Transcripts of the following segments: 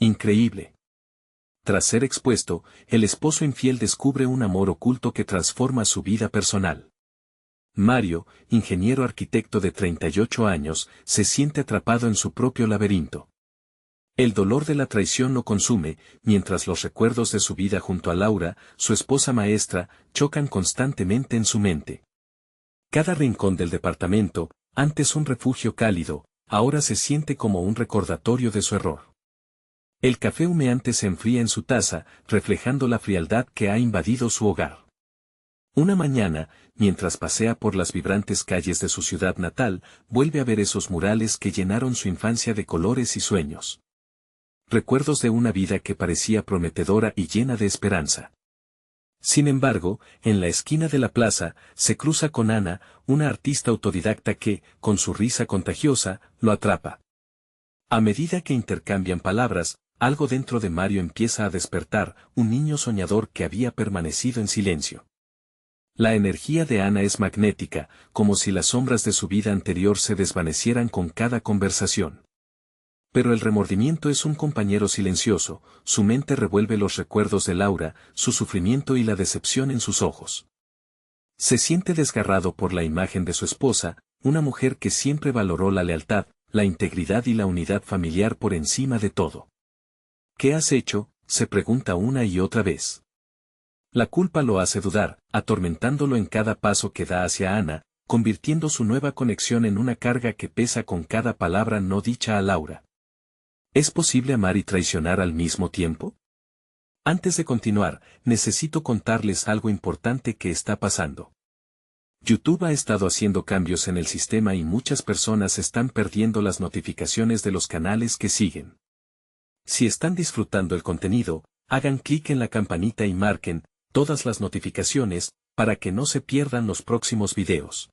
Increíble. Tras ser expuesto, el esposo infiel descubre un amor oculto que transforma su vida personal. Mario, ingeniero arquitecto de 38 años, se siente atrapado en su propio laberinto. El dolor de la traición lo consume, mientras los recuerdos de su vida junto a Laura, su esposa maestra, chocan constantemente en su mente. Cada rincón del departamento, antes un refugio cálido, ahora se siente como un recordatorio de su error. El café humeante se enfría en su taza, reflejando la frialdad que ha invadido su hogar. Una mañana, mientras pasea por las vibrantes calles de su ciudad natal, vuelve a ver esos murales que llenaron su infancia de colores y sueños. Recuerdos de una vida que parecía prometedora y llena de esperanza. Sin embargo, en la esquina de la plaza, se cruza con Ana, una artista autodidacta que, con su risa contagiosa, lo atrapa. A medida que intercambian palabras, algo dentro de Mario empieza a despertar, un niño soñador que había permanecido en silencio. La energía de Ana es magnética, como si las sombras de su vida anterior se desvanecieran con cada conversación. Pero el remordimiento es un compañero silencioso, su mente revuelve los recuerdos de Laura, su sufrimiento y la decepción en sus ojos. Se siente desgarrado por la imagen de su esposa, una mujer que siempre valoró la lealtad, la integridad y la unidad familiar por encima de todo. ¿Qué has hecho?, se pregunta una y otra vez. La culpa lo hace dudar, atormentándolo en cada paso que da hacia Ana, convirtiendo su nueva conexión en una carga que pesa con cada palabra no dicha a Laura. ¿Es posible amar y traicionar al mismo tiempo? Antes de continuar, necesito contarles algo importante que está pasando. YouTube ha estado haciendo cambios en el sistema y muchas personas están perdiendo las notificaciones de los canales que siguen. Si están disfrutando el contenido, hagan clic en la campanita y marquen todas las notificaciones para que no se pierdan los próximos videos.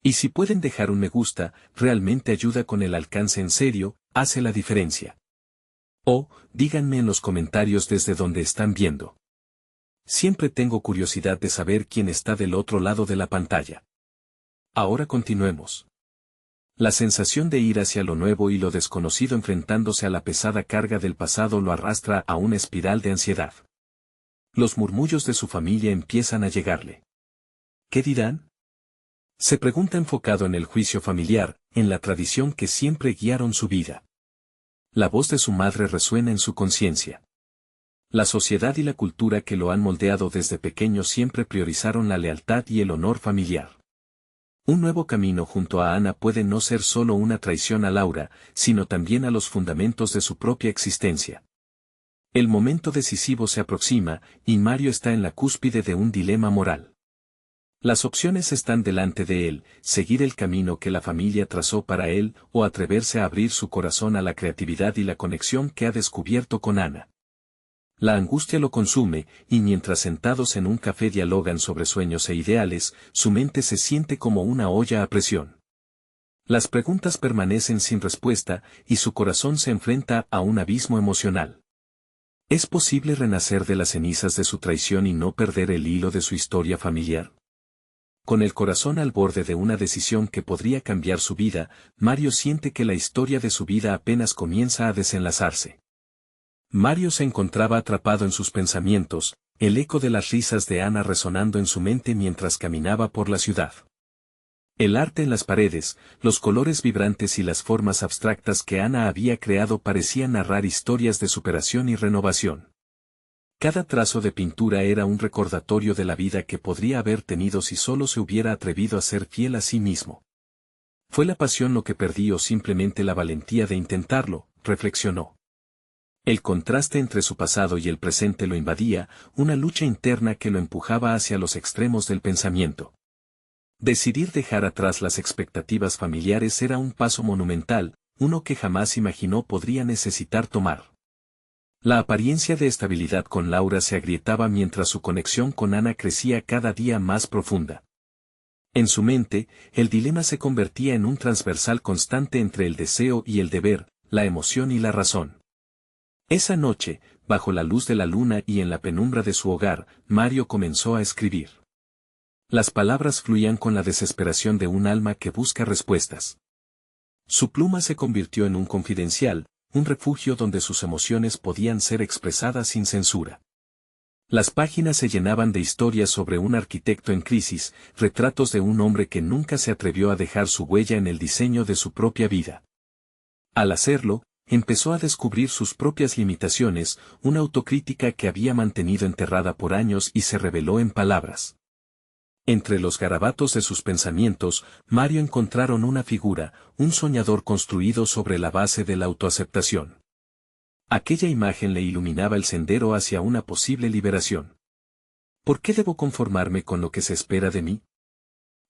Y si pueden dejar un me gusta, realmente ayuda con el alcance en serio, hace la diferencia. O, díganme en los comentarios desde donde están viendo. Siempre tengo curiosidad de saber quién está del otro lado de la pantalla. Ahora continuemos. La sensación de ir hacia lo nuevo y lo desconocido enfrentándose a la pesada carga del pasado lo arrastra a una espiral de ansiedad. Los murmullos de su familia empiezan a llegarle. ¿Qué dirán?, se pregunta enfocado en el juicio familiar, en la tradición que siempre guiaron su vida. La voz de su madre resuena en su conciencia. La sociedad y la cultura que lo han moldeado desde pequeño siempre priorizaron la lealtad y el honor familiar. Un nuevo camino junto a Ana puede no ser solo una traición a Laura, sino también a los fundamentos de su propia existencia. El momento decisivo se aproxima, y Mario está en la cúspide de un dilema moral. Las opciones están delante de él, seguir el camino que la familia trazó para él o atreverse a abrir su corazón a la creatividad y la conexión que ha descubierto con Ana. La angustia lo consume, y mientras sentados en un café dialogan sobre sueños e ideales, su mente se siente como una olla a presión. Las preguntas permanecen sin respuesta, y su corazón se enfrenta a un abismo emocional. ¿Es posible renacer de las cenizas de su traición y no perder el hilo de su historia familiar? Con el corazón al borde de una decisión que podría cambiar su vida, Mario siente que la historia de su vida apenas comienza a desenlazarse. Mario se encontraba atrapado en sus pensamientos, el eco de las risas de Ana resonando en su mente mientras caminaba por la ciudad. El arte en las paredes, los colores vibrantes y las formas abstractas que Ana había creado parecían narrar historias de superación y renovación. Cada trazo de pintura era un recordatorio de la vida que podría haber tenido si solo se hubiera atrevido a ser fiel a sí mismo. ¿Fue la pasión lo que perdí o simplemente la valentía de intentarlo?, reflexionó. El contraste entre su pasado y el presente lo invadía, una lucha interna que lo empujaba hacia los extremos del pensamiento. Decidir dejar atrás las expectativas familiares era un paso monumental, uno que jamás imaginó podría necesitar tomar. La apariencia de estabilidad con Laura se agrietaba mientras su conexión con Ana crecía cada día más profunda. En su mente, el dilema se convertía en un transversal constante entre el deseo y el deber, la emoción y la razón. Esa noche, bajo la luz de la luna y en la penumbra de su hogar, Mario comenzó a escribir. Las palabras fluían con la desesperación de un alma que busca respuestas. Su pluma se convirtió en un confidencial, un refugio donde sus emociones podían ser expresadas sin censura. Las páginas se llenaban de historias sobre un arquitecto en crisis, retratos de un hombre que nunca se atrevió a dejar su huella en el diseño de su propia vida. Al hacerlo, empezó a descubrir sus propias limitaciones, una autocrítica que había mantenido enterrada por años y se reveló en palabras. Entre los garabatos de sus pensamientos, Mario encontraron una figura, un soñador construido sobre la base de la autoaceptación. Aquella imagen le iluminaba el sendero hacia una posible liberación. ¿Por qué debo conformarme con lo que se espera de mí?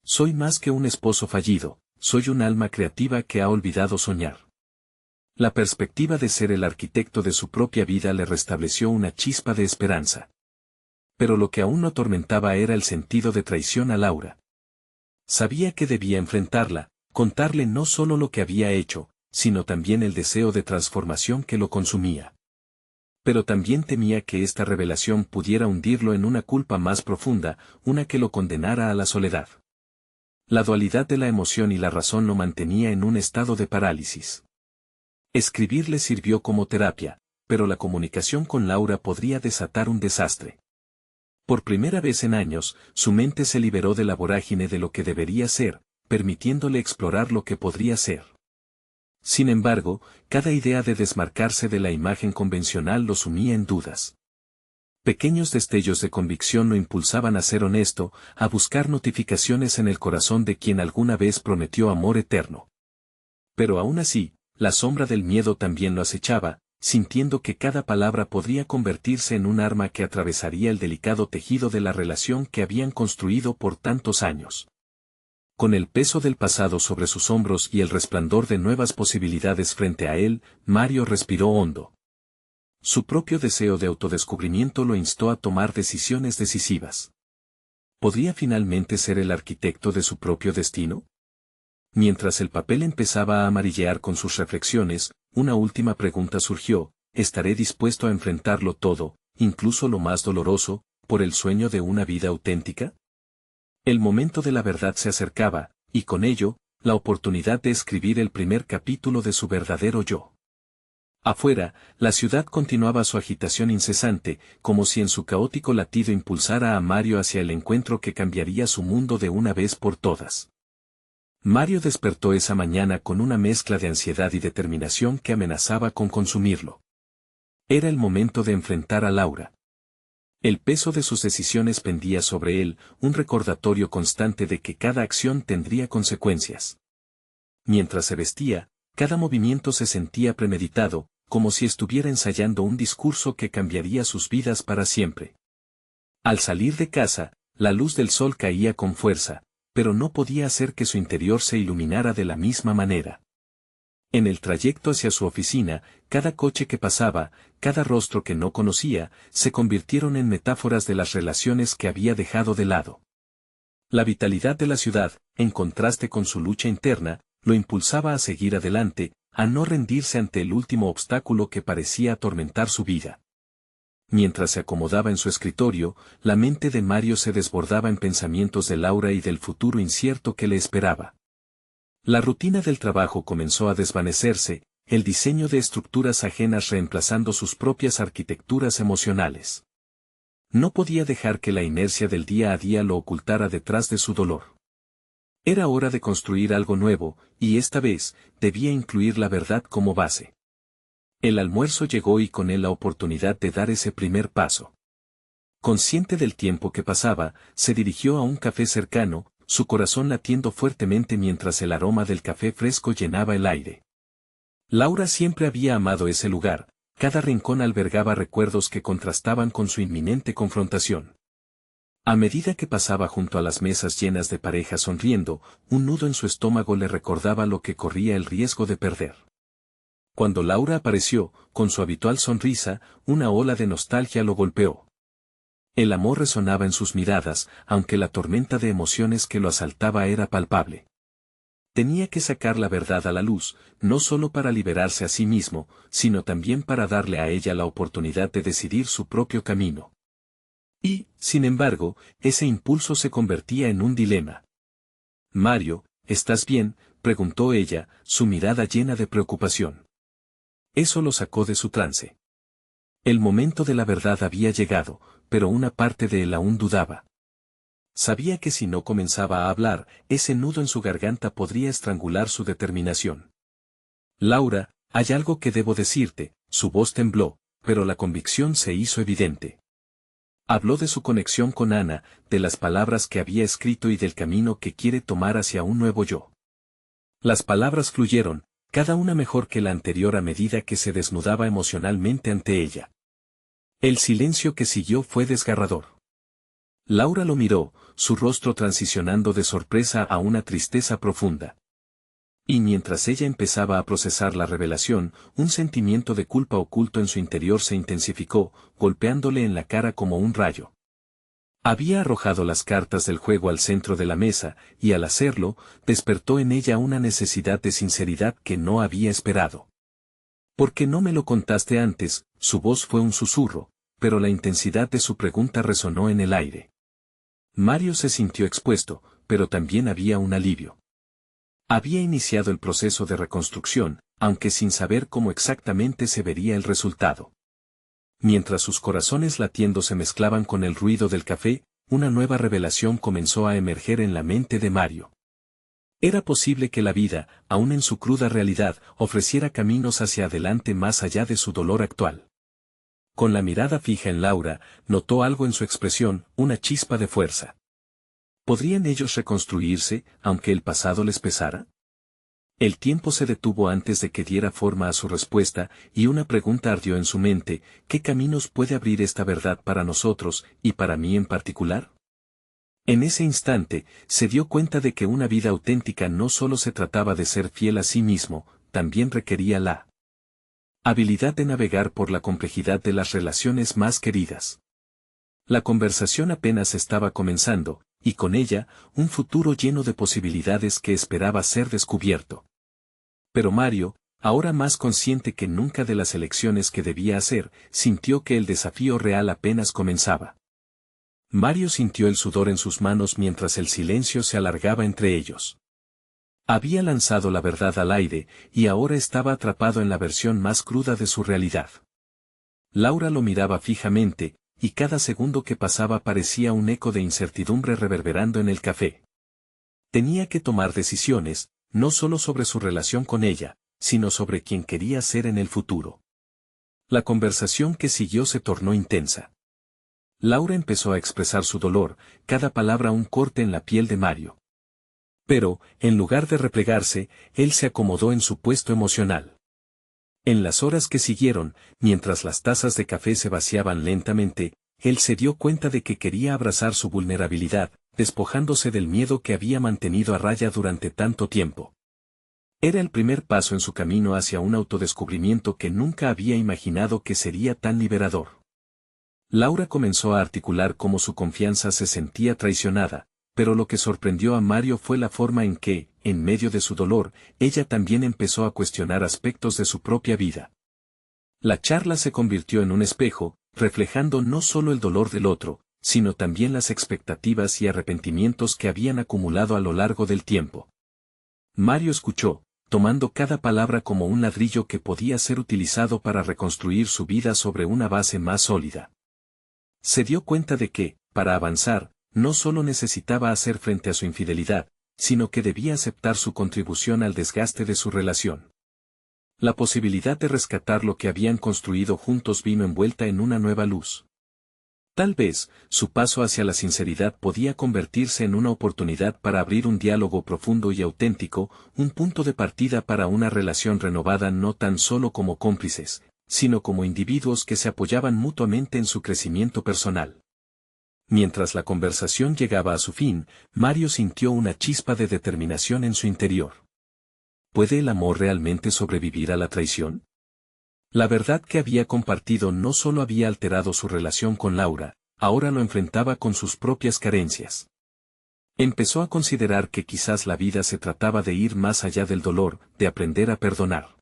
Soy más que un esposo fallido, soy un alma creativa que ha olvidado soñar. La perspectiva de ser el arquitecto de su propia vida le restableció una chispa de esperanza. Pero lo que aún no atormentaba era el sentido de traición a Laura. Sabía que debía enfrentarla, contarle no solo lo que había hecho, sino también el deseo de transformación que lo consumía. Pero también temía que esta revelación pudiera hundirlo en una culpa más profunda, una que lo condenara a la soledad. La dualidad de la emoción y la razón lo mantenía en un estado de parálisis. Escribir le sirvió como terapia, pero la comunicación con Laura podría desatar un desastre. Por primera vez en años, su mente se liberó de la vorágine de lo que debería ser, permitiéndole explorar lo que podría ser. Sin embargo, cada idea de desmarcarse de la imagen convencional lo sumía en dudas. Pequeños destellos de convicción lo impulsaban a ser honesto, a buscar notificaciones en el corazón de quien alguna vez prometió amor eterno. Pero aún así, la sombra del miedo también lo acechaba, sintiendo que cada palabra podría convertirse en un arma que atravesaría el delicado tejido de la relación que habían construido por tantos años. Con el peso del pasado sobre sus hombros y el resplandor de nuevas posibilidades frente a él, Mario respiró hondo. Su propio deseo de autodescubrimiento lo instó a tomar decisiones decisivas. ¿Podría finalmente ser el arquitecto de su propio destino? Mientras el papel empezaba a amarillear con sus reflexiones, una última pregunta surgió: ¿estaré dispuesto a enfrentarlo todo, incluso lo más doloroso, por el sueño de una vida auténtica? El momento de la verdad se acercaba, y con ello, la oportunidad de escribir el primer capítulo de su verdadero yo. Afuera, la ciudad continuaba su agitación incesante, como si en su caótico latido impulsara a Mario hacia el encuentro que cambiaría su mundo de una vez por todas. Mario despertó esa mañana con una mezcla de ansiedad y determinación que amenazaba con consumirlo. Era el momento de enfrentar a Laura. El peso de sus decisiones pendía sobre él, un recordatorio constante de que cada acción tendría consecuencias. Mientras se vestía, cada movimiento se sentía premeditado, como si estuviera ensayando un discurso que cambiaría sus vidas para siempre. Al salir de casa, la luz del sol caía con fuerza, pero no podía hacer que su interior se iluminara de la misma manera. En el trayecto hacia su oficina, cada coche que pasaba, cada rostro que no conocía, se convirtieron en metáforas de las relaciones que había dejado de lado. La vitalidad de la ciudad, en contraste con su lucha interna, lo impulsaba a seguir adelante, a no rendirse ante el último obstáculo que parecía atormentar su vida. Mientras se acomodaba en su escritorio, la mente de Mario se desbordaba en pensamientos de Laura y del futuro incierto que le esperaba. La rutina del trabajo comenzó a desvanecerse, el diseño de estructuras ajenas reemplazando sus propias arquitecturas emocionales. No podía dejar que la inercia del día a día lo ocultara detrás de su dolor. Era hora de construir algo nuevo, y esta vez, debía incluir la verdad como base. El almuerzo llegó y con él la oportunidad de dar ese primer paso. Consciente del tiempo que pasaba, se dirigió a un café cercano, su corazón latiendo fuertemente mientras el aroma del café fresco llenaba el aire. Laura siempre había amado ese lugar, cada rincón albergaba recuerdos que contrastaban con su inminente confrontación. A medida que pasaba junto a las mesas llenas de parejas sonriendo, un nudo en su estómago le recordaba lo que corría el riesgo de perder. Cuando Laura apareció, con su habitual sonrisa, una ola de nostalgia lo golpeó. El amor resonaba en sus miradas, aunque la tormenta de emociones que lo asaltaba era palpable. Tenía que sacar la verdad a la luz, no solo para liberarse a sí mismo, sino también para darle a ella la oportunidad de decidir su propio camino. Y, sin embargo, ese impulso se convertía en un dilema. «Mario, ¿estás bien?», preguntó ella, su mirada llena de preocupación. Eso lo sacó de su trance. El momento de la verdad había llegado, pero una parte de él aún dudaba. Sabía que si no comenzaba a hablar, ese nudo en su garganta podría estrangular su determinación. Laura, hay algo que debo decirte, su voz tembló, pero la convicción se hizo evidente. Habló de su conexión con Ana, de las palabras que había escrito y del camino que quiere tomar hacia un nuevo yo. Las palabras fluyeron, cada una mejor que la anterior a medida que se desnudaba emocionalmente ante ella. El silencio que siguió fue desgarrador. Laura lo miró, su rostro transicionando de sorpresa a una tristeza profunda. Y mientras ella empezaba a procesar la revelación, un sentimiento de culpa oculto en su interior se intensificó, golpeándole en la cara como un rayo. Había arrojado las cartas del juego al centro de la mesa, y al hacerlo, despertó en ella una necesidad de sinceridad que no había esperado. ¿Por qué no me lo contaste antes? Su voz fue un susurro, pero la intensidad de su pregunta resonó en el aire. Mario se sintió expuesto, pero también había un alivio. Había iniciado el proceso de reconstrucción, aunque sin saber cómo exactamente se vería el resultado. Mientras sus corazones latiendo se mezclaban con el ruido del café, una nueva revelación comenzó a emerger en la mente de Mario. Era posible que la vida, aun en su cruda realidad, ofreciera caminos hacia adelante más allá de su dolor actual. Con la mirada fija en Laura, notó algo en su expresión, una chispa de fuerza. ¿Podrían ellos reconstruirse, aunque el pasado les pesara? El tiempo se detuvo antes de que diera forma a su respuesta, y una pregunta ardió en su mente: ¿qué caminos puede abrir esta verdad para nosotros, y para mí en particular? En ese instante, se dio cuenta de que una vida auténtica no solo se trataba de ser fiel a sí mismo, también requería la habilidad de navegar por la complejidad de las relaciones más queridas. La conversación apenas estaba comenzando, y con ella, un futuro lleno de posibilidades que esperaba ser descubierto. Pero Mario, ahora más consciente que nunca de las elecciones que debía hacer, sintió que el desafío real apenas comenzaba. Mario sintió el sudor en sus manos mientras el silencio se alargaba entre ellos. Había lanzado la verdad al aire, y ahora estaba atrapado en la versión más cruda de su realidad. Laura lo miraba fijamente, y cada segundo que pasaba parecía un eco de incertidumbre reverberando en el café. Tenía que tomar decisiones, no solo sobre su relación con ella, sino sobre quién quería ser en el futuro. La conversación que siguió se tornó intensa. Laura empezó a expresar su dolor, cada palabra un corte en la piel de Mario. Pero, en lugar de replegarse, él se acomodó en su puesto emocional. En las horas que siguieron, mientras las tazas de café se vaciaban lentamente, él se dio cuenta de que quería abrazar su vulnerabilidad, despojándose del miedo que había mantenido a raya durante tanto tiempo. Era el primer paso en su camino hacia un autodescubrimiento que nunca había imaginado que sería tan liberador. Laura comenzó a articular cómo su confianza se sentía traicionada, pero lo que sorprendió a Mario fue la forma en que, en medio de su dolor, ella también empezó a cuestionar aspectos de su propia vida. La charla se convirtió en un espejo, reflejando no solo el dolor del otro, sino también las expectativas y arrepentimientos que habían acumulado a lo largo del tiempo. Mario escuchó, tomando cada palabra como un ladrillo que podía ser utilizado para reconstruir su vida sobre una base más sólida. Se dio cuenta de que, para avanzar, no solo necesitaba hacer frente a su infidelidad, sino que debía aceptar su contribución al desgaste de su relación. La posibilidad de rescatar lo que habían construido juntos vino envuelta en una nueva luz. Tal vez, su paso hacia la sinceridad podía convertirse en una oportunidad para abrir un diálogo profundo y auténtico, un punto de partida para una relación renovada no tan solo como cómplices, sino como individuos que se apoyaban mutuamente en su crecimiento personal. Mientras la conversación llegaba a su fin, Mario sintió una chispa de determinación en su interior. ¿Puede el amor realmente sobrevivir a la traición? La verdad que había compartido no solo había alterado su relación con Laura, ahora lo enfrentaba con sus propias carencias. Empezó a considerar que quizás la vida se trataba de ir más allá del dolor, de aprender a perdonar.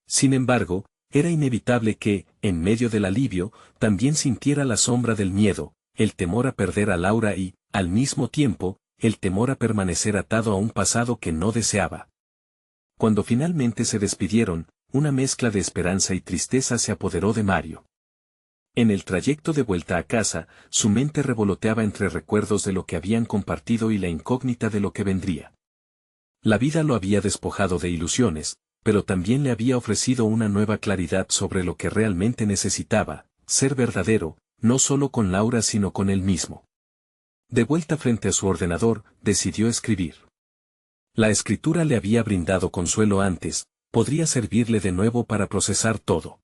Sin embargo, era inevitable que, en medio del alivio, también sintiera la sombra del miedo, el temor a perder a Laura y, al mismo tiempo, el temor a permanecer atado a un pasado que no deseaba. Cuando finalmente se despidieron, una mezcla de esperanza y tristeza se apoderó de Mario. En el trayecto de vuelta a casa, su mente revoloteaba entre recuerdos de lo que habían compartido y la incógnita de lo que vendría. La vida lo había despojado de ilusiones, pero también le había ofrecido una nueva claridad sobre lo que realmente necesitaba, ser verdadero, no solo con Laura sino con él mismo. De vuelta frente a su ordenador, decidió escribir. La escritura le había brindado consuelo antes, podría servirle de nuevo para procesar todo.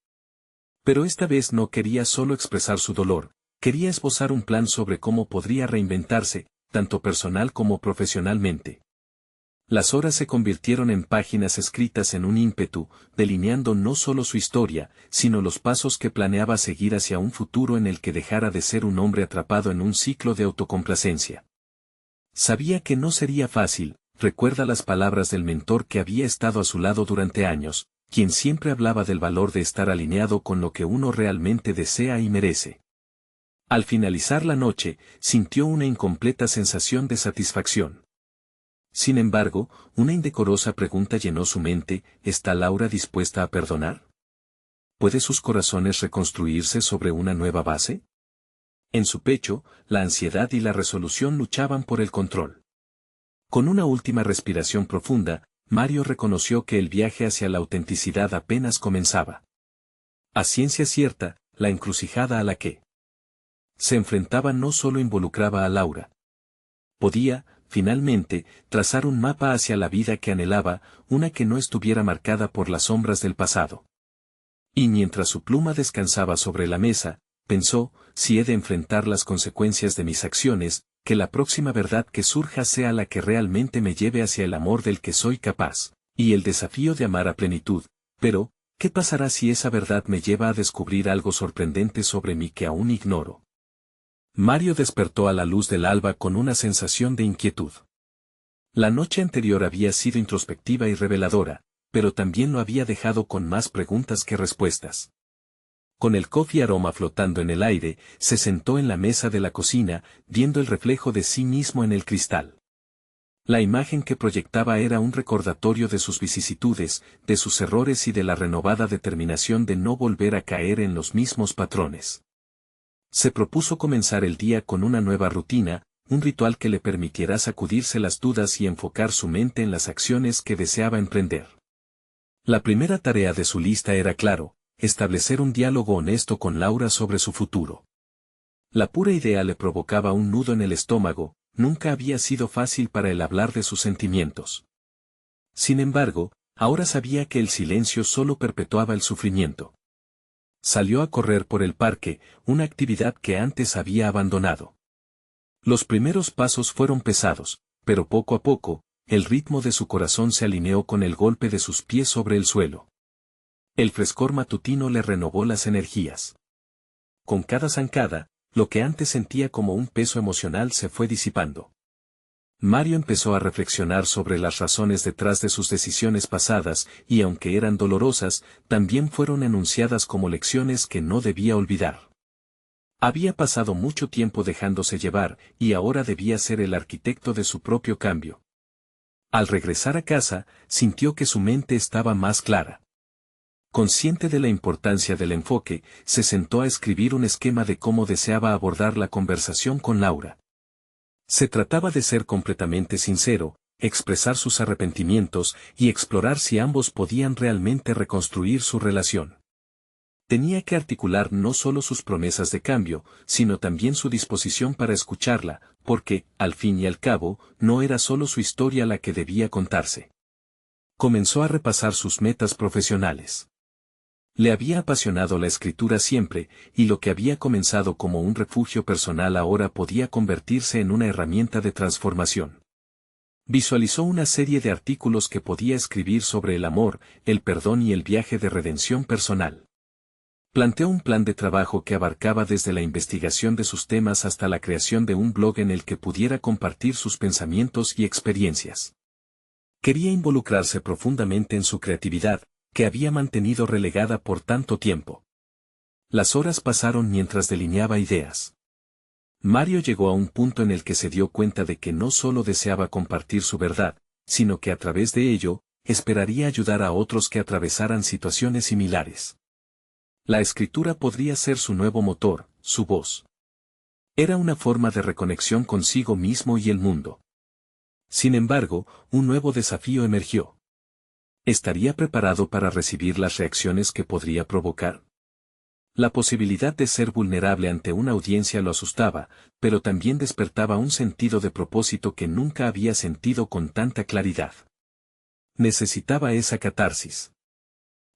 Pero esta vez no quería solo expresar su dolor, quería esbozar un plan sobre cómo podría reinventarse, tanto personal como profesionalmente. Las horas se convirtieron en páginas escritas en un ímpetu, delineando no solo su historia, sino los pasos que planeaba seguir hacia un futuro en el que dejara de ser un hombre atrapado en un ciclo de autocomplacencia. Sabía que no sería fácil, recuerda las palabras del mentor que había estado a su lado durante años, quien siempre hablaba del valor de estar alineado con lo que uno realmente desea y merece. Al finalizar la noche, sintió una incompleta sensación de satisfacción. Sin embargo, una indecorosa pregunta llenó su mente: ¿está Laura dispuesta a perdonar? ¿Puede sus corazones reconstruirse sobre una nueva base? En su pecho, la ansiedad y la resolución luchaban por el control. Con una última respiración profunda, Mario reconoció que el viaje hacia la autenticidad apenas comenzaba. A ciencia cierta, la encrucijada a la que se enfrentaba no solo involucraba a Laura. Podía, finalmente, trazar un mapa hacia la vida que anhelaba, una que no estuviera marcada por las sombras del pasado. Y mientras su pluma descansaba sobre la mesa, pensó: si he de enfrentar las consecuencias de mis acciones, que la próxima verdad que surja sea la que realmente me lleve hacia el amor del que soy capaz, y el desafío de amar a plenitud. Pero, ¿qué pasará si esa verdad me lleva a descubrir algo sorprendente sobre mí que aún ignoro? Mario despertó a la luz del alba con una sensación de inquietud. La noche anterior había sido introspectiva y reveladora, pero también lo había dejado con más preguntas que respuestas. Con el coffee aroma flotando en el aire, se sentó en la mesa de la cocina, viendo el reflejo de sí mismo en el cristal. La imagen que proyectaba era un recordatorio de sus vicisitudes, de sus errores y de la renovada determinación de no volver a caer en los mismos patrones. Se propuso comenzar el día con una nueva rutina, un ritual que le permitiera sacudirse las dudas y enfocar su mente en las acciones que deseaba emprender. La primera tarea de su lista era, claro, establecer un diálogo honesto con Laura sobre su futuro. La pura idea le provocaba un nudo en el estómago, nunca había sido fácil para él hablar de sus sentimientos. Sin embargo, ahora sabía que el silencio solo perpetuaba el sufrimiento. Salió a correr por el parque, una actividad que antes había abandonado. Los primeros pasos fueron pesados, pero poco a poco, el ritmo de su corazón se alineó con el golpe de sus pies sobre el suelo. El frescor matutino le renovó las energías. Con cada zancada, lo que antes sentía como un peso emocional se fue disipando. Mario empezó a reflexionar sobre las razones detrás de sus decisiones pasadas y, aunque eran dolorosas, también fueron enunciadas como lecciones que no debía olvidar. Había pasado mucho tiempo dejándose llevar, y ahora debía ser el arquitecto de su propio cambio. Al regresar a casa, sintió que su mente estaba más clara. Consciente de la importancia del enfoque, se sentó a escribir un esquema de cómo deseaba abordar la conversación con Laura. Se trataba de ser completamente sincero, expresar sus arrepentimientos y explorar si ambos podían realmente reconstruir su relación. Tenía que articular no solo sus promesas de cambio, sino también su disposición para escucharla, porque, al fin y al cabo, no era solo su historia la que debía contarse. Comenzó a repasar sus metas profesionales. Le había apasionado la escritura siempre, y lo que había comenzado como un refugio personal ahora podía convertirse en una herramienta de transformación. Visualizó una serie de artículos que podía escribir sobre el amor, el perdón y el viaje de redención personal. Planteó un plan de trabajo que abarcaba desde la investigación de sus temas hasta la creación de un blog en el que pudiera compartir sus pensamientos y experiencias. Quería involucrarse profundamente en su creatividad, que había mantenido relegada por tanto tiempo. Las horas pasaron mientras delineaba ideas. Mario llegó a un punto en el que se dio cuenta de que no solo deseaba compartir su verdad, sino que a través de ello, esperaría ayudar a otros que atravesaran situaciones similares. La escritura podría ser su nuevo motor, su voz. Era una forma de reconexión consigo mismo y el mundo. Sin embargo, un nuevo desafío emergió. ¿Estaría preparado para recibir las reacciones que podría provocar? La posibilidad de ser vulnerable ante una audiencia lo asustaba, pero también despertaba un sentido de propósito que nunca había sentido con tanta claridad. Necesitaba esa catarsis.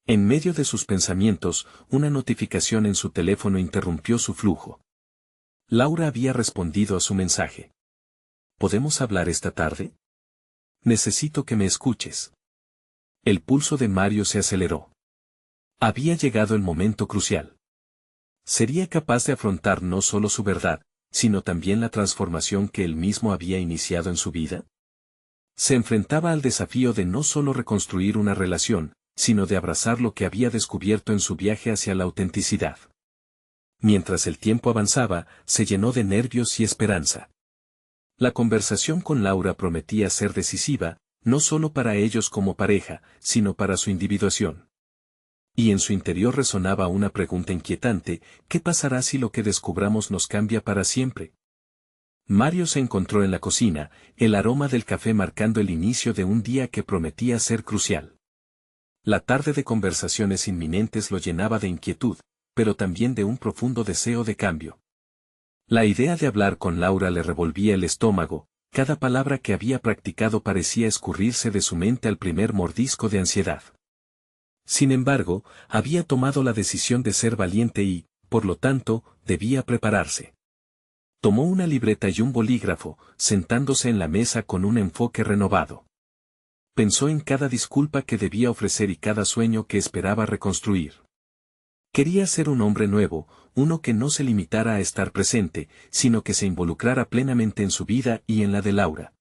En medio de sus pensamientos, una notificación en su teléfono interrumpió su flujo. Laura había respondido a su mensaje. ¿Podemos hablar esta tarde? Necesito que me escuches. El pulso de Mario se aceleró. Había llegado el momento crucial. ¿Sería capaz de afrontar no solo su verdad, sino también la transformación que él mismo había iniciado en su vida? Se enfrentaba al desafío de no solo reconstruir una relación, sino de abrazar lo que había descubierto en su viaje hacia la autenticidad. Mientras el tiempo avanzaba, se llenó de nervios y esperanza. La conversación con Laura prometía ser decisiva, no solo para ellos como pareja, sino para su individuación. Y en su interior resonaba una pregunta inquietante: ¿qué pasará si lo que descubramos nos cambia para siempre? Mario se encontró en la cocina, el aroma del café marcando el inicio de un día que prometía ser crucial. La tarde de conversaciones inminentes lo llenaba de inquietud, pero también de un profundo deseo de cambio. La idea de hablar con Laura le revolvía el estómago, cada palabra que había practicado parecía escurrirse de su mente al primer mordisco de ansiedad. Sin embargo, había tomado la decisión de ser valiente y, por lo tanto, debía prepararse. Tomó una libreta y un bolígrafo, sentándose en la mesa con un enfoque renovado. Pensó en cada disculpa que debía ofrecer y cada sueño que esperaba reconstruir. Quería ser un hombre nuevo, uno que no se limitara a estar presente, sino que se involucrara plenamente en su vida y en la de Laura.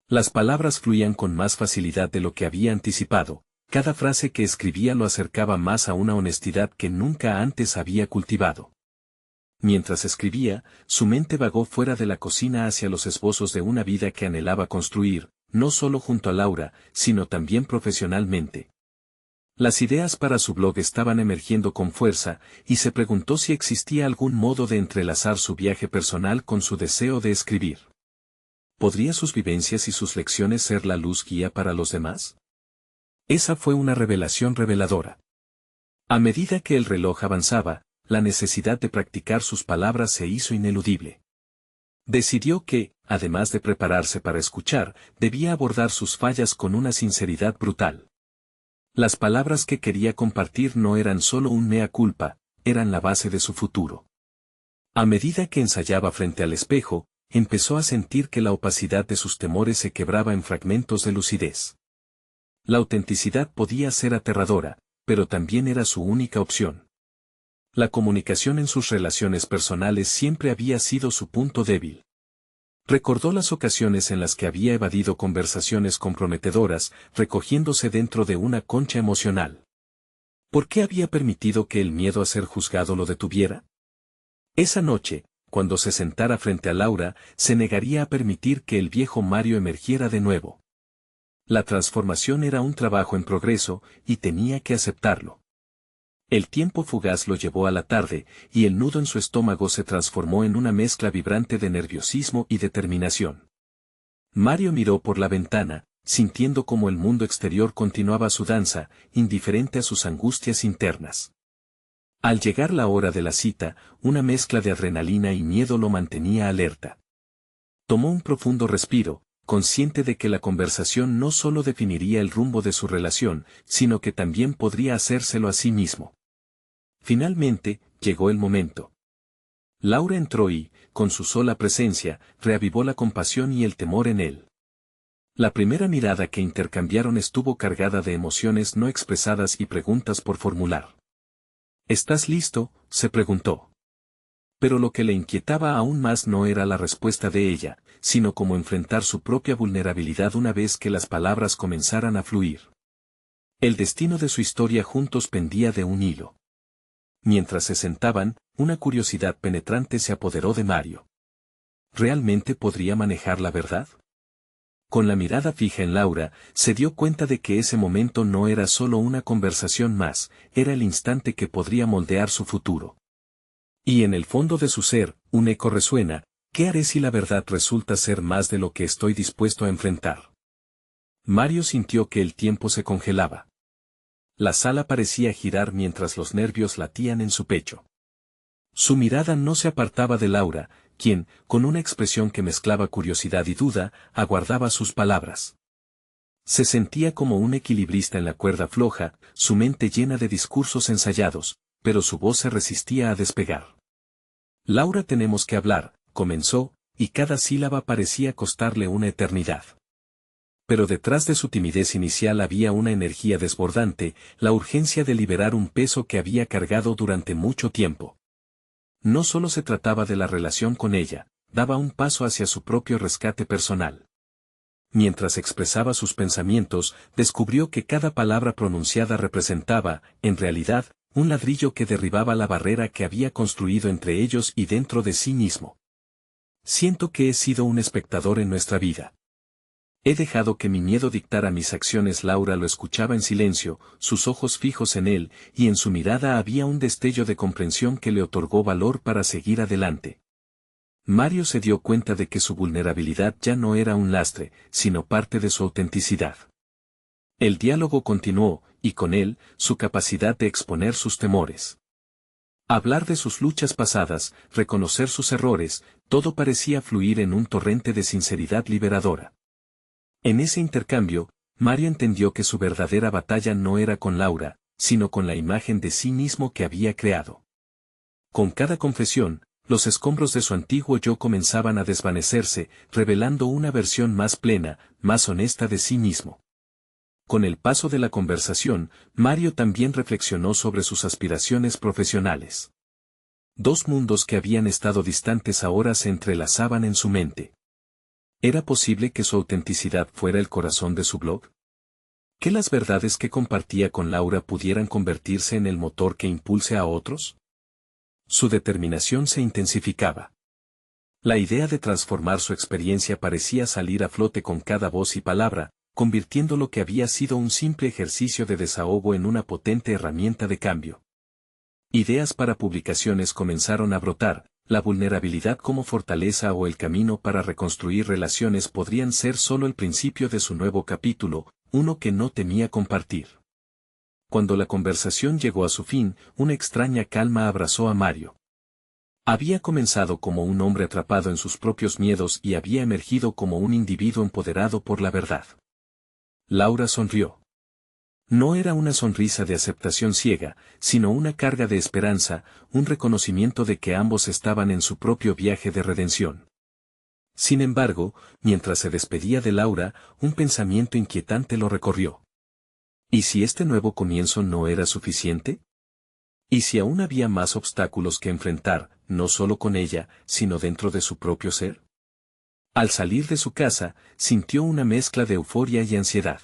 Las palabras fluían con más facilidad de lo que había anticipado, cada frase que escribía lo acercaba más a una honestidad que nunca antes había cultivado. Mientras escribía, su mente vagó fuera de la cocina hacia los esbozos de una vida que anhelaba construir, no solo junto a Laura, sino también profesionalmente. Las ideas para su blog estaban emergiendo con fuerza, y se preguntó si existía algún modo de entrelazar su viaje personal con su deseo de escribir. ¿Podría sus vivencias y sus lecciones ser la luz guía para los demás? Esa fue una revelación reveladora. A medida que el reloj avanzaba, la necesidad de practicar sus palabras se hizo ineludible. Decidió que, además de prepararse para escuchar, debía abordar sus fallas con una sinceridad brutal. Las palabras que quería compartir no eran solo un mea culpa, eran la base de su futuro. A medida que ensayaba frente al espejo, empezó a sentir que la opacidad de sus temores se quebraba en fragmentos de lucidez. La autenticidad podía ser aterradora, pero también era su única opción. La comunicación en sus relaciones personales siempre había sido su punto débil. Recordó las ocasiones en las que había evadido conversaciones comprometedoras, recogiéndose dentro de una concha emocional. ¿Por qué había permitido que el miedo a ser juzgado lo detuviera? Esa noche, cuando se sentara frente a Laura, se negaría a permitir que el viejo Mario emergiera de nuevo. La transformación era un trabajo en progreso, y tenía que aceptarlo. El tiempo fugaz lo llevó a la tarde, y el nudo en su estómago se transformó en una mezcla vibrante de nerviosismo y determinación. Mario miró por la ventana, sintiendo cómo el mundo exterior continuaba su danza, indiferente a sus angustias internas. Al llegar la hora de la cita, una mezcla de adrenalina y miedo lo mantenía alerta. Tomó un profundo respiro, consciente de que la conversación no solo definiría el rumbo de su relación, sino que también podría hacérselo a sí mismo. Finalmente, llegó el momento. Laura entró y, con su sola presencia, reavivó la compasión y el temor en él. La primera mirada que intercambiaron estuvo cargada de emociones no expresadas y preguntas por formular. ¿Estás listo?, se preguntó. Pero lo que le inquietaba aún más no era la respuesta de ella, sino cómo enfrentar su propia vulnerabilidad una vez que las palabras comenzaran a fluir. El destino de su historia juntos pendía de un hilo. Mientras se sentaban, una curiosidad penetrante se apoderó de Mario. ¿Realmente podría manejar la verdad? Con la mirada fija en Laura, se dio cuenta de que ese momento no era solo una conversación más, era el instante que podría moldear su futuro. Y en el fondo de su ser, un eco resuena: ¿qué haré si la verdad resulta ser más de lo que estoy dispuesto a enfrentar? Mario sintió que el tiempo se congelaba. La sala parecía girar mientras los nervios latían en su pecho. Su mirada no se apartaba de Laura, quien, con una expresión que mezclaba curiosidad y duda, aguardaba sus palabras. Se sentía como un equilibrista en la cuerda floja, su mente llena de discursos ensayados, pero su voz se resistía a despegar. Laura, tenemos que hablar, comenzó, y cada sílaba parecía costarle una eternidad. Pero detrás de su timidez inicial había una energía desbordante, la urgencia de liberar un peso que había cargado durante mucho tiempo. No solo se trataba de la relación con ella, daba un paso hacia su propio rescate personal. Mientras expresaba sus pensamientos, descubrió que cada palabra pronunciada representaba, en realidad, un ladrillo que derribaba la barrera que había construido entre ellos y dentro de sí mismo. Siento que he sido un espectador en nuestra vida. He dejado que mi miedo dictara mis acciones. Laura lo escuchaba en silencio, sus ojos fijos en él, y en su mirada había un destello de comprensión que le otorgó valor para seguir adelante. Mario se dio cuenta de que su vulnerabilidad ya no era un lastre, sino parte de su autenticidad. El diálogo continuó, y con él, su capacidad de exponer sus temores. Hablar de sus luchas pasadas, reconocer sus errores, todo parecía fluir en un torrente de sinceridad liberadora. En ese intercambio, Mario entendió que su verdadera batalla no era con Laura, sino con la imagen de sí mismo que había creado. Con cada confesión, los escombros de su antiguo yo comenzaban a desvanecerse, revelando una versión más plena, más honesta de sí mismo. Con el paso de la conversación, Mario también reflexionó sobre sus aspiraciones profesionales. Dos mundos que habían estado distantes ahora se entrelazaban en su mente. ¿Era posible que su autenticidad fuera el corazón de su blog? ¿Que las verdades que compartía con Laura pudieran convertirse en el motor que impulse a otros? Su determinación se intensificaba. La idea de transformar su experiencia parecía salir a flote con cada voz y palabra, convirtiendo lo que había sido un simple ejercicio de desahogo en una potente herramienta de cambio. Ideas para publicaciones comenzaron a brotar. La vulnerabilidad como fortaleza o el camino para reconstruir relaciones podrían ser solo el principio de su nuevo capítulo, uno que no temía compartir. Cuando la conversación llegó a su fin, una extraña calma abrazó a Mario. Había comenzado como un hombre atrapado en sus propios miedos y había emergido como un individuo empoderado por la verdad. Laura sonrió. No era una sonrisa de aceptación ciega, sino una carga de esperanza, un reconocimiento de que ambos estaban en su propio viaje de redención. Sin embargo, mientras se despedía de Laura, un pensamiento inquietante lo recorrió. ¿Y si este nuevo comienzo no era suficiente? ¿Y si aún había más obstáculos que enfrentar, no solo con ella, sino dentro de su propio ser? Al salir de su casa, sintió una mezcla de euforia y ansiedad.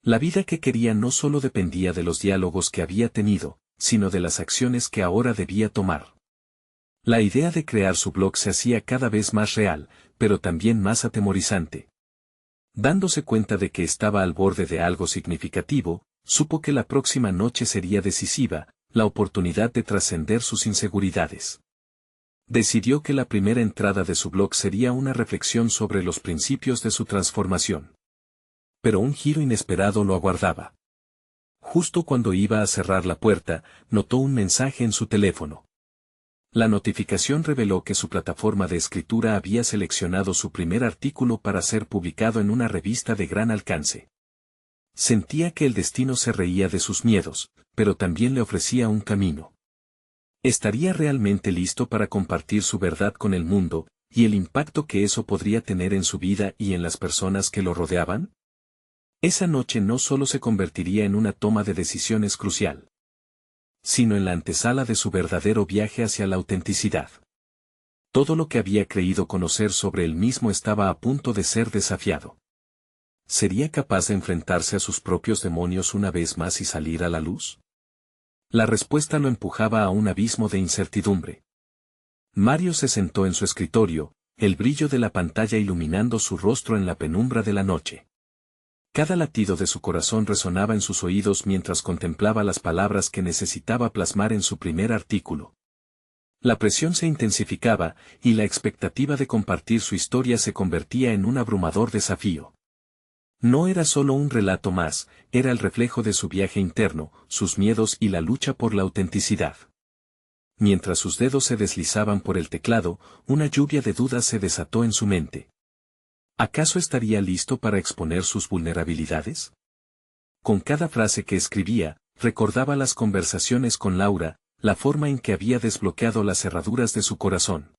La vida que quería no solo dependía de los diálogos que había tenido, sino de las acciones que ahora debía tomar. La idea de crear su blog se hacía cada vez más real, pero también más atemorizante. Dándose cuenta de que estaba al borde de algo significativo, supo que la próxima noche sería decisiva, la oportunidad de trascender sus inseguridades. Decidió que la primera entrada de su blog sería una reflexión sobre los principios de su transformación. Pero un giro inesperado lo aguardaba. Justo cuando iba a cerrar la puerta, notó un mensaje en su teléfono. La notificación reveló que su plataforma de escritura había seleccionado su primer artículo para ser publicado en una revista de gran alcance. Sentía que el destino se reía de sus miedos, pero también le ofrecía un camino. ¿Estaría realmente listo para compartir su verdad con el mundo, y el impacto que eso podría tener en su vida y en las personas que lo rodeaban? Esa noche no solo se convertiría en una toma de decisiones crucial, sino en la antesala de su verdadero viaje hacia la autenticidad. Todo lo que había creído conocer sobre él mismo estaba a punto de ser desafiado. ¿Sería capaz de enfrentarse a sus propios demonios una vez más y salir a la luz? La respuesta lo empujaba a un abismo de incertidumbre. Mario se sentó en su escritorio, el brillo de la pantalla iluminando su rostro en la penumbra de la noche. Cada latido de su corazón resonaba en sus oídos mientras contemplaba las palabras que necesitaba plasmar en su primer artículo. La presión se intensificaba, y la expectativa de compartir su historia se convertía en un abrumador desafío. No era solo un relato más, era el reflejo de su viaje interno, sus miedos y la lucha por la autenticidad. Mientras sus dedos se deslizaban por el teclado, una lluvia de dudas se desató en su mente. ¿Acaso estaría listo para exponer sus vulnerabilidades? Con cada frase que escribía, recordaba las conversaciones con Laura, la forma en que había desbloqueado las cerraduras de su corazón.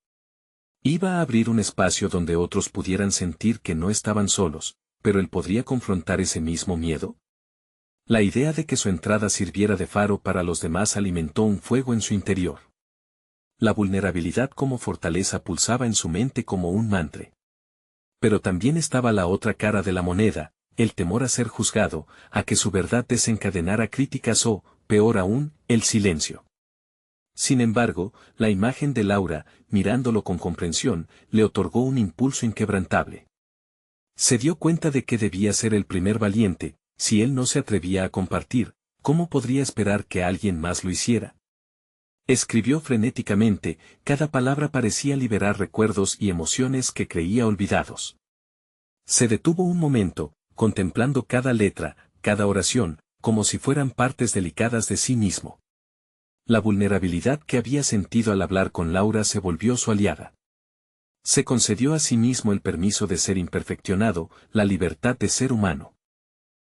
Iba a abrir un espacio donde otros pudieran sentir que no estaban solos, pero él podría confrontar ese mismo miedo. La idea de que su entrada sirviera de faro para los demás alimentó un fuego en su interior. La vulnerabilidad como fortaleza pulsaba en su mente como un mantra. Pero también estaba la otra cara de la moneda, el temor a ser juzgado, a que su verdad desencadenara críticas o, peor aún, el silencio. Sin embargo, la imagen de Laura, mirándolo con comprensión, le otorgó un impulso inquebrantable. Se dio cuenta de que debía ser el primer valiente. Si él no se atrevía a compartir, ¿cómo podría esperar que alguien más lo hiciera? Escribió frenéticamente, cada palabra parecía liberar recuerdos y emociones que creía olvidados. Se detuvo un momento, contemplando cada letra, cada oración, como si fueran partes delicadas de sí mismo. La vulnerabilidad que había sentido al hablar con Laura se volvió su aliada. Se concedió a sí mismo el permiso de ser imperfeccionado, la libertad de ser humano.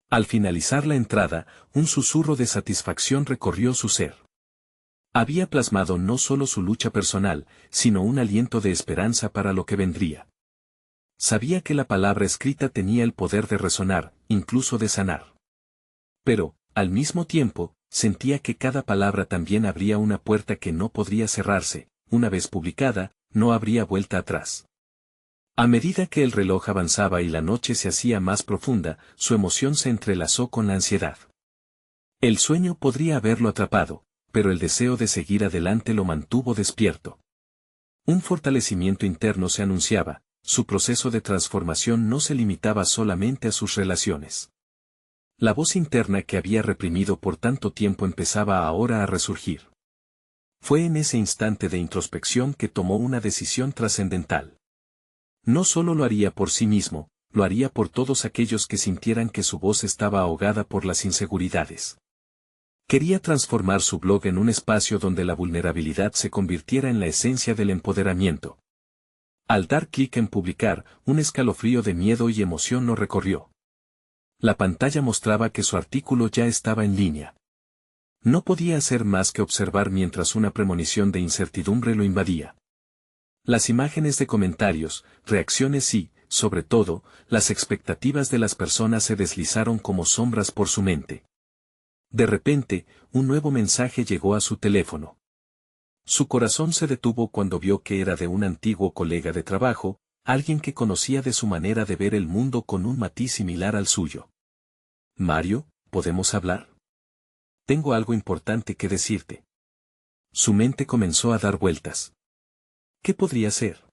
Al finalizar la entrada, un susurro de satisfacción recorrió su ser. Había plasmado no solo su lucha personal, sino un aliento de esperanza para lo que vendría. Sabía que la palabra escrita tenía el poder de resonar, incluso de sanar. Pero, al mismo tiempo, sentía que cada palabra también abría una puerta que no podría cerrarse. Una vez publicada, no habría vuelta atrás. A medida que el reloj avanzaba y la noche se hacía más profunda, su emoción se entrelazó con la ansiedad. El sueño podría haberlo atrapado, pero el deseo de seguir adelante lo mantuvo despierto. Un fortalecimiento interno se anunciaba, su proceso de transformación no se limitaba solamente a sus relaciones. La voz interna que había reprimido por tanto tiempo empezaba ahora a resurgir. Fue en ese instante de introspección que tomó una decisión trascendental. No solo lo haría por sí mismo, lo haría por todos aquellos que sintieran que su voz estaba ahogada por las inseguridades. Quería transformar su blog en un espacio donde la vulnerabilidad se convirtiera en la esencia del empoderamiento. Al dar clic en publicar, un escalofrío de miedo y emoción lo recorrió. La pantalla mostraba que su artículo ya estaba en línea. No podía hacer más que observar mientras una premonición de incertidumbre lo invadía. Las imágenes de comentarios, reacciones y, sobre todo, las expectativas de las personas se deslizaron como sombras por su mente. De repente, un nuevo mensaje llegó a su teléfono. Su corazón se detuvo cuando vio que era de un antiguo colega de trabajo, alguien que conocía de su manera de ver el mundo con un matiz similar al suyo. Mario, ¿podemos hablar? Tengo algo importante que decirte. Su mente comenzó a dar vueltas. ¿Qué podría ser?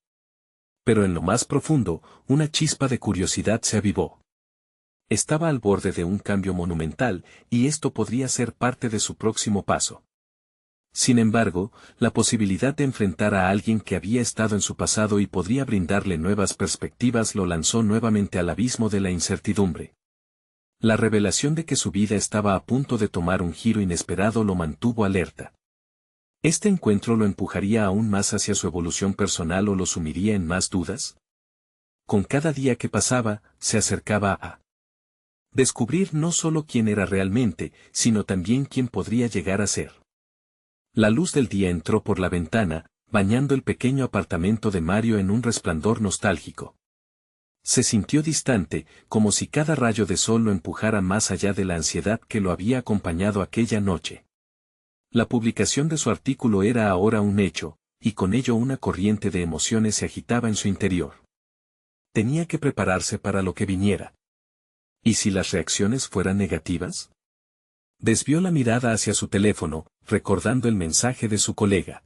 Pero en lo más profundo, una chispa de curiosidad se avivó. Estaba al borde de un cambio monumental, y esto podría ser parte de su próximo paso. Sin embargo, la posibilidad de enfrentar a alguien que había estado en su pasado y podría brindarle nuevas perspectivas lo lanzó nuevamente al abismo de la incertidumbre. La revelación de que su vida estaba a punto de tomar un giro inesperado lo mantuvo alerta. ¿Este encuentro lo empujaría aún más hacia su evolución personal o lo sumiría en más dudas? Con cada día que pasaba, se acercaba a descubrir no solo quién era realmente, sino también quién podría llegar a ser. La luz del día entró por la ventana, bañando el pequeño apartamento de Mario en un resplandor nostálgico. Se sintió distante, como si cada rayo de sol lo empujara más allá de la ansiedad que lo había acompañado aquella noche. La publicación de su artículo era ahora un hecho, y con ello una corriente de emociones se agitaba en su interior. Tenía que prepararse para lo que viniera. ¿Y si las reacciones fueran negativas? Desvió la mirada hacia su teléfono, recordando el mensaje de su colega.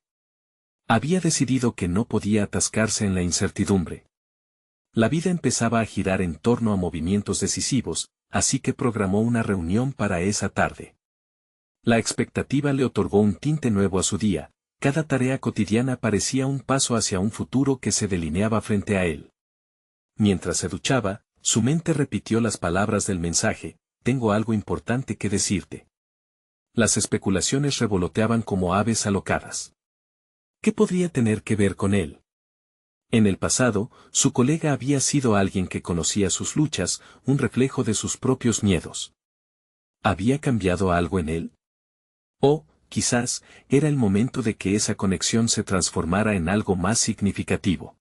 Había decidido que no podía atascarse en la incertidumbre. La vida empezaba a girar en torno a movimientos decisivos, así que programó una reunión para esa tarde. La expectativa le otorgó un tinte nuevo a su día, cada tarea cotidiana parecía un paso hacia un futuro que se delineaba frente a él. Mientras se duchaba, su mente repitió las palabras del mensaje: tengo algo importante que decirte. Las especulaciones revoloteaban como aves alocadas. ¿Qué podría tener que ver con él? En el pasado, su colega había sido alguien que conocía sus luchas, un reflejo de sus propios miedos. ¿Había cambiado algo en él? O, quizás, era el momento de que esa conexión se transformara en algo más significativo.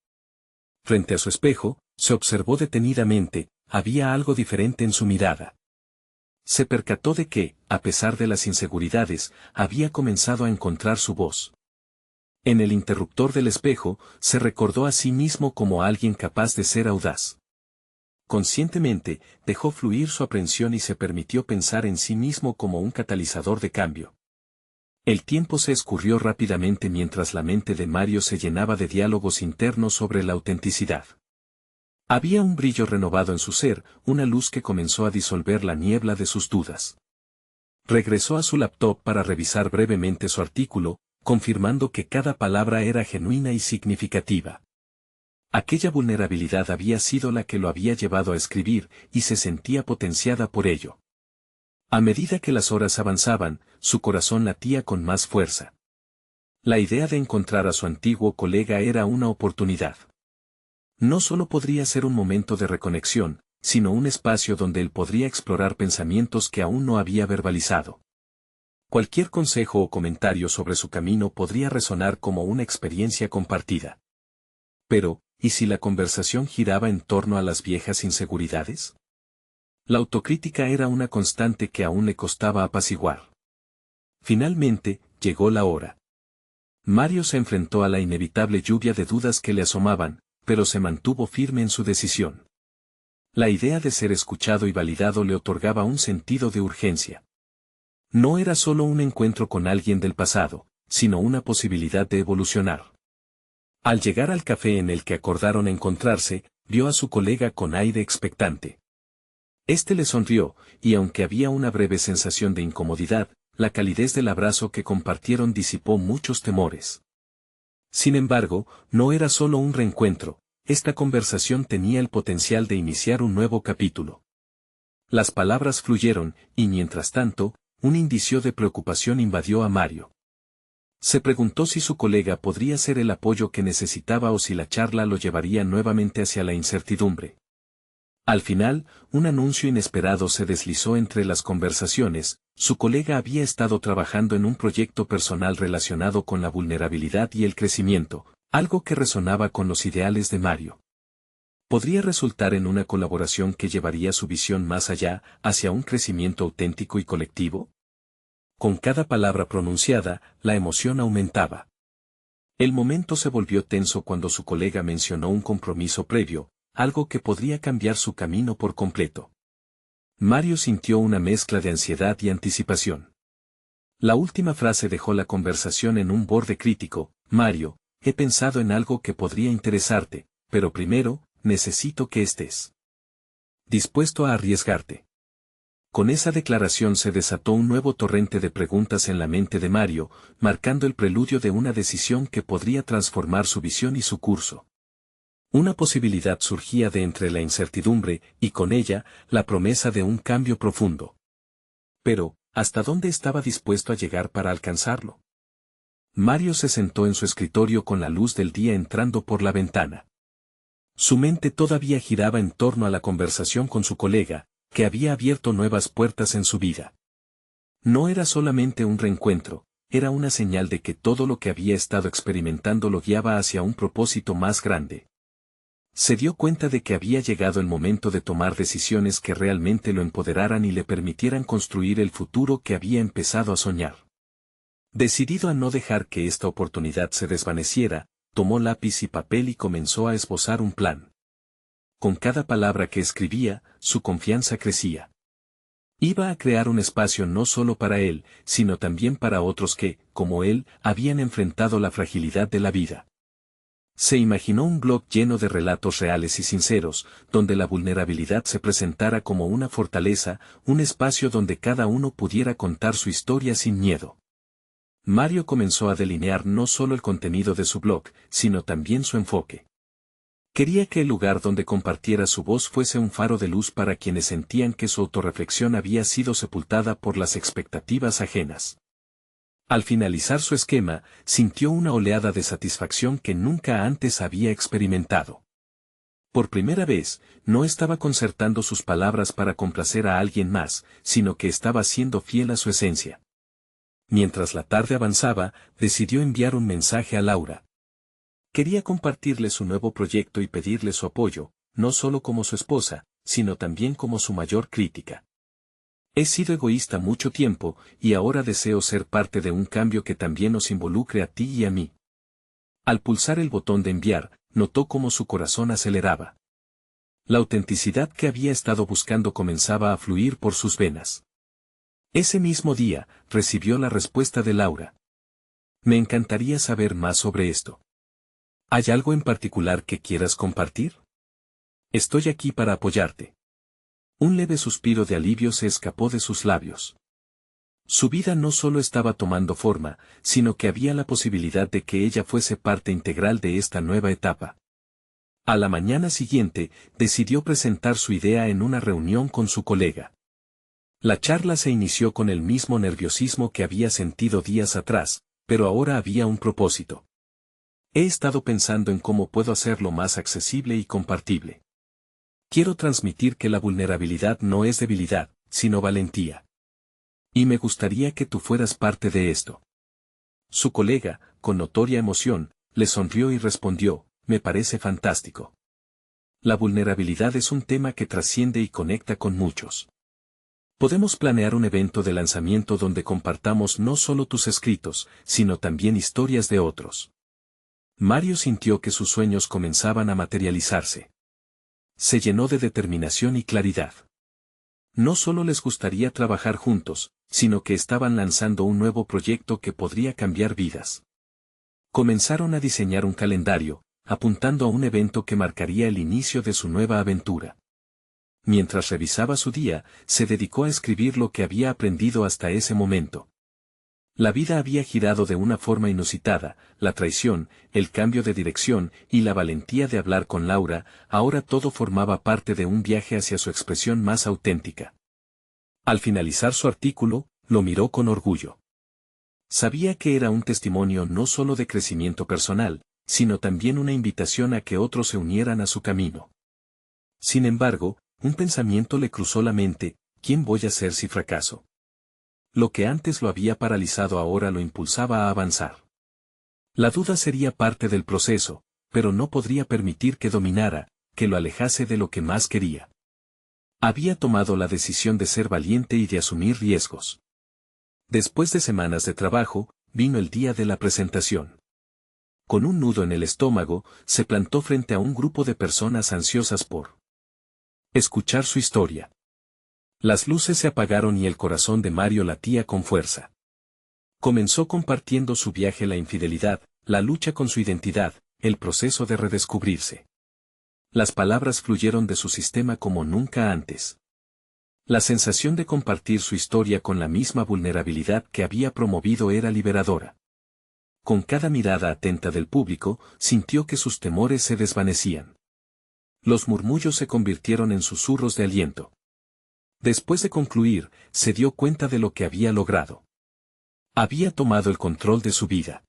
Frente a su espejo, se observó detenidamente, había algo diferente en su mirada. Se percató de que, a pesar de las inseguridades, había comenzado a encontrar su voz. En el interruptor del espejo, se recordó a sí mismo como alguien capaz de ser audaz. Conscientemente, dejó fluir su aprensión y se permitió pensar en sí mismo como un catalizador de cambio. El tiempo se escurrió rápidamente mientras la mente de Mario se llenaba de diálogos internos sobre la autenticidad. Había un brillo renovado en su ser, una luz que comenzó a disolver la niebla de sus dudas. Regresó a su laptop para revisar brevemente su artículo, confirmando que cada palabra era genuina y significativa. Aquella vulnerabilidad había sido la que lo había llevado a escribir, y se sentía potenciada por ello. A medida que las horas avanzaban, su corazón latía con más fuerza. La idea de encontrar a su antiguo colega era una oportunidad. No solo podría ser un momento de reconexión, sino un espacio donde él podría explorar pensamientos que aún no había verbalizado. Cualquier consejo o comentario sobre su camino podría resonar como una experiencia compartida. Pero, ¿y si la conversación giraba en torno a las viejas inseguridades? La autocrítica era una constante que aún le costaba apaciguar. Finalmente, llegó la hora. Mario se enfrentó a la inevitable lluvia de dudas que le asomaban, pero se mantuvo firme en su decisión. La idea de ser escuchado y validado le otorgaba un sentido de urgencia. No era solo un encuentro con alguien del pasado, sino una posibilidad de evolucionar. Al llegar al café en el que acordaron encontrarse, vio a su colega con aire expectante. Este le sonrió, y aunque había una breve sensación de incomodidad, la calidez del abrazo que compartieron disipó muchos temores. Sin embargo, no era solo un reencuentro, esta conversación tenía el potencial de iniciar un nuevo capítulo. Las palabras fluyeron, y mientras tanto, un indicio de preocupación invadió a Mario. Se preguntó si su colega podría ser el apoyo que necesitaba o si la charla lo llevaría nuevamente hacia la incertidumbre. Al final, un anuncio inesperado se deslizó entre las conversaciones: su colega había estado trabajando en un proyecto personal relacionado con la vulnerabilidad y el crecimiento, algo que resonaba con los ideales de Mario. ¿Podría resultar en una colaboración que llevaría su visión más allá, hacia un crecimiento auténtico y colectivo? Con cada palabra pronunciada, la emoción aumentaba. El momento se volvió tenso cuando su colega mencionó un compromiso previo, algo que podría cambiar su camino por completo. Mario sintió una mezcla de ansiedad y anticipación. La última frase dejó la conversación en un borde crítico: Mario, he pensado en algo que podría interesarte, pero primero, necesito que estés dispuesto a arriesgarte. Con esa declaración se desató un nuevo torrente de preguntas en la mente de Mario, marcando el preludio de una decisión que podría transformar su visión y su curso. Una posibilidad surgía de entre la incertidumbre, y con ella, la promesa de un cambio profundo. Pero, ¿hasta dónde estaba dispuesto a llegar para alcanzarlo? Mario se sentó en su escritorio con la luz del día entrando por la ventana. Su mente todavía giraba en torno a la conversación con su colega, que había abierto nuevas puertas en su vida. No era solamente un reencuentro, era una señal de que todo lo que había estado experimentando lo guiaba hacia un propósito más grande. Se dio cuenta de que había llegado el momento de tomar decisiones que realmente lo empoderaran y le permitieran construir el futuro que había empezado a soñar. Decidido a no dejar que esta oportunidad se desvaneciera, tomó lápiz y papel y comenzó a esbozar un plan. Con cada palabra que escribía, su confianza crecía. Iba a crear un espacio no solo para él, sino también para otros que, como él, habían enfrentado la fragilidad de la vida. Se imaginó un blog lleno de relatos reales y sinceros, donde la vulnerabilidad se presentara como una fortaleza, un espacio donde cada uno pudiera contar su historia sin miedo. Mario comenzó a delinear no solo el contenido de su blog, sino también su enfoque. Quería que el lugar donde compartiera su voz fuese un faro de luz para quienes sentían que su autorreflexión había sido sepultada por las expectativas ajenas. Al finalizar su esquema, sintió una oleada de satisfacción que nunca antes había experimentado. Por primera vez, no estaba concertando sus palabras para complacer a alguien más, sino que estaba siendo fiel a su esencia. Mientras la tarde avanzaba, decidió enviar un mensaje a Laura. Quería compartirle su nuevo proyecto y pedirle su apoyo, no solo como su esposa, sino también como su mayor crítica. He sido egoísta mucho tiempo, y ahora deseo ser parte de un cambio que también nos involucre a ti y a mí. Al pulsar el botón de enviar, notó cómo su corazón aceleraba. La autenticidad que había estado buscando comenzaba a fluir por sus venas. Ese mismo día, recibió la respuesta de Laura. Me encantaría saber más sobre esto. ¿Hay algo en particular que quieras compartir? Estoy aquí para apoyarte. Un leve suspiro de alivio se escapó de sus labios. Su vida no solo estaba tomando forma, sino que había la posibilidad de que ella fuese parte integral de esta nueva etapa. A la mañana siguiente, decidió presentar su idea en una reunión con su colega. La charla se inició con el mismo nerviosismo que había sentido días atrás, pero ahora había un propósito. He estado pensando en cómo puedo hacerlo más accesible y compartible. Quiero transmitir que la vulnerabilidad no es debilidad, sino valentía. Y me gustaría que tú fueras parte de esto. Su colega, con notoria emoción, le sonrió y respondió, me parece fantástico. La vulnerabilidad es un tema que trasciende y conecta con muchos. Podemos planear un evento de lanzamiento donde compartamos no solo tus escritos, sino también historias de otros. Mario sintió que sus sueños comenzaban a materializarse. Se llenó de determinación y claridad. No solo les gustaría trabajar juntos, sino que estaban lanzando un nuevo proyecto que podría cambiar vidas. Comenzaron a diseñar un calendario, apuntando a un evento que marcaría el inicio de su nueva aventura. Mientras revisaba su día, se dedicó a escribir lo que había aprendido hasta ese momento. La vida había girado de una forma inusitada, la traición, el cambio de dirección y la valentía de hablar con Laura, ahora todo formaba parte de un viaje hacia su expresión más auténtica. Al finalizar su artículo, lo miró con orgullo. Sabía que era un testimonio no solo de crecimiento personal, sino también una invitación a que otros se unieran a su camino. Sin embargo, un pensamiento le cruzó la mente, ¿quién voy a ser si fracaso? Lo que antes lo había paralizado ahora lo impulsaba a avanzar. La duda sería parte del proceso, pero no podría permitir que dominara, que lo alejase de lo que más quería. Había tomado la decisión de ser valiente y de asumir riesgos. Después de semanas de trabajo, vino el día de la presentación. Con un nudo en el estómago, se plantó frente a un grupo de personas ansiosas por escuchar su historia. Las luces se apagaron y el corazón de Mario latía con fuerza. Comenzó compartiendo su viaje, la infidelidad, la lucha con su identidad, el proceso de redescubrirse. Las palabras fluyeron de su sistema como nunca antes. La sensación de compartir su historia con la misma vulnerabilidad que había promovido era liberadora. Con cada mirada atenta del público, sintió que sus temores se desvanecían. Los murmullos se convirtieron en susurros de aliento. Después de concluir, se dio cuenta de lo que había logrado. Había tomado el control de su vida.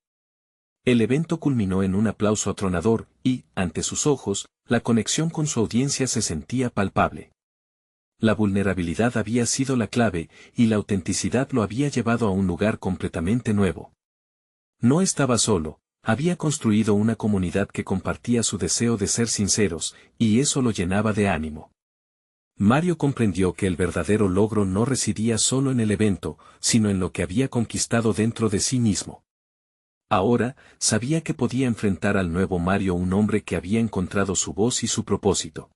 El evento culminó en un aplauso atronador y, ante sus ojos, la conexión con su audiencia se sentía palpable. La vulnerabilidad había sido la clave, y la autenticidad lo había llevado a un lugar completamente nuevo. No estaba solo, había construido una comunidad que compartía su deseo de ser sinceros, y eso lo llenaba de ánimo. Mario comprendió que el verdadero logro no residía solo en el evento, sino en lo que había conquistado dentro de sí mismo. Ahora, sabía que podía enfrentar al nuevo Mario, un hombre que había encontrado su voz y su propósito.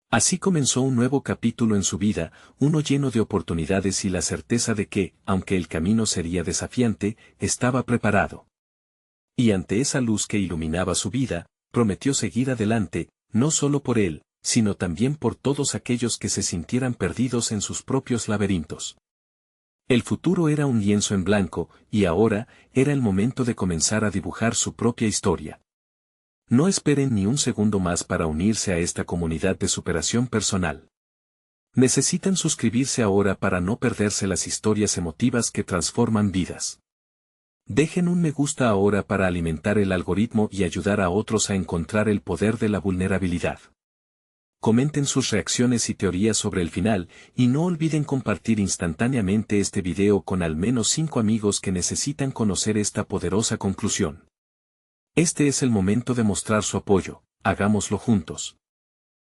Así comenzó un nuevo capítulo en su vida, uno lleno de oportunidades y la certeza de que, aunque el camino sería desafiante, estaba preparado. Y ante esa luz que iluminaba su vida, prometió seguir adelante, no solo por él, sino también por todos aquellos que se sintieran perdidos en sus propios laberintos. El futuro era un lienzo en blanco, y ahora, era el momento de comenzar a dibujar su propia historia. No esperen ni un segundo más para unirse a esta comunidad de superación personal. Necesitan suscribirse ahora para no perderse las historias emotivas que transforman vidas. Dejen un me gusta ahora para alimentar el algoritmo y ayudar a otros a encontrar el poder de la vulnerabilidad. Comenten sus reacciones y teorías sobre el final, y no olviden compartir instantáneamente este video con al menos 5 amigos que necesitan conocer esta poderosa conclusión. Este es el momento de mostrar su apoyo, hagámoslo juntos.